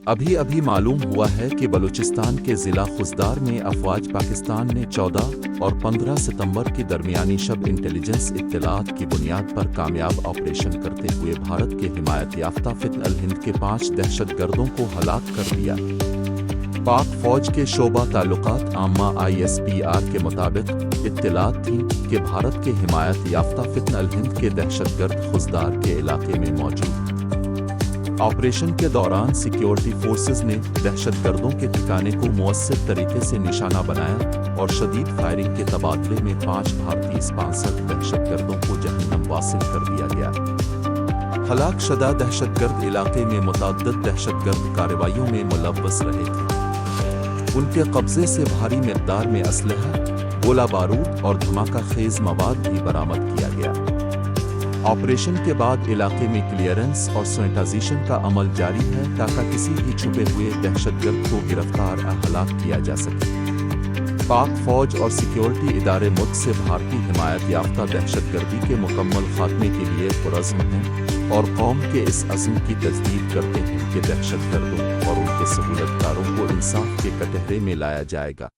ابھی ابھی معلوم ہوا ہے کہ بلوچستان کے ضلع خزدار میں افواج پاکستان نے 14 اور 15 ستمبر کی درمیانی شب انٹیلیجنس اطلاعات کی بنیاد پر کامیاب آپریشن کرتے ہوئے بھارت کے حمایت یافتہ فتن الہند کے 5 دہشت گردوں کو ہلاک کر دیا۔ پاک فوج کے شعبہ تعلقات عامہ ISPR کے مطابق اطلاعات تھیں کہ بھارت کے حمایت یافتہ فتن الہند کے دہشت گرد خزدار کے علاقے میں موجود۔ آپریشن کے دوران سیکیورٹی فورسز نے دہشت گردوں کے ٹھکانے کو مؤثر طریقے سے نشانہ بنایا اور شدید فائرنگ کے تبادلے میں 5 بھارتی اسپانسر دہشت گردوں کو جہنم واصل کر دیا گیا۔ ہلاک شدہ دہشت گرد علاقے میں متعدد دہشت گرد کارروائیوں میں ملوث رہے تھے۔ ان کے قبضے سے بھاری مقدار میں اسلحہ، گولہ بارود اور دھماکہ خیز مواد بھی برآمد کیا گیا۔ آپریشن کے بعد علاقے میں کلیئرنس اور سینیٹائزیشن کا عمل جاری ہے تاکہ کسی بھی چھپے ہوئے دہشت گرد کو گرفتار اور ہلاک کیا جا سکے۔ پاک فوج اور سیکیورٹی ادارے ملک سے بھارتی حمایت یافتہ دہشت گردی کے مکمل خاتمے کے لیے پرعزم ہیں اور قوم کے اس عزم کی تجدید کرتے ہیں کہ دہشت گردوں اور ان کے سہولت کاروں کو انصاف کے کٹہرے میں لایا جائے گا۔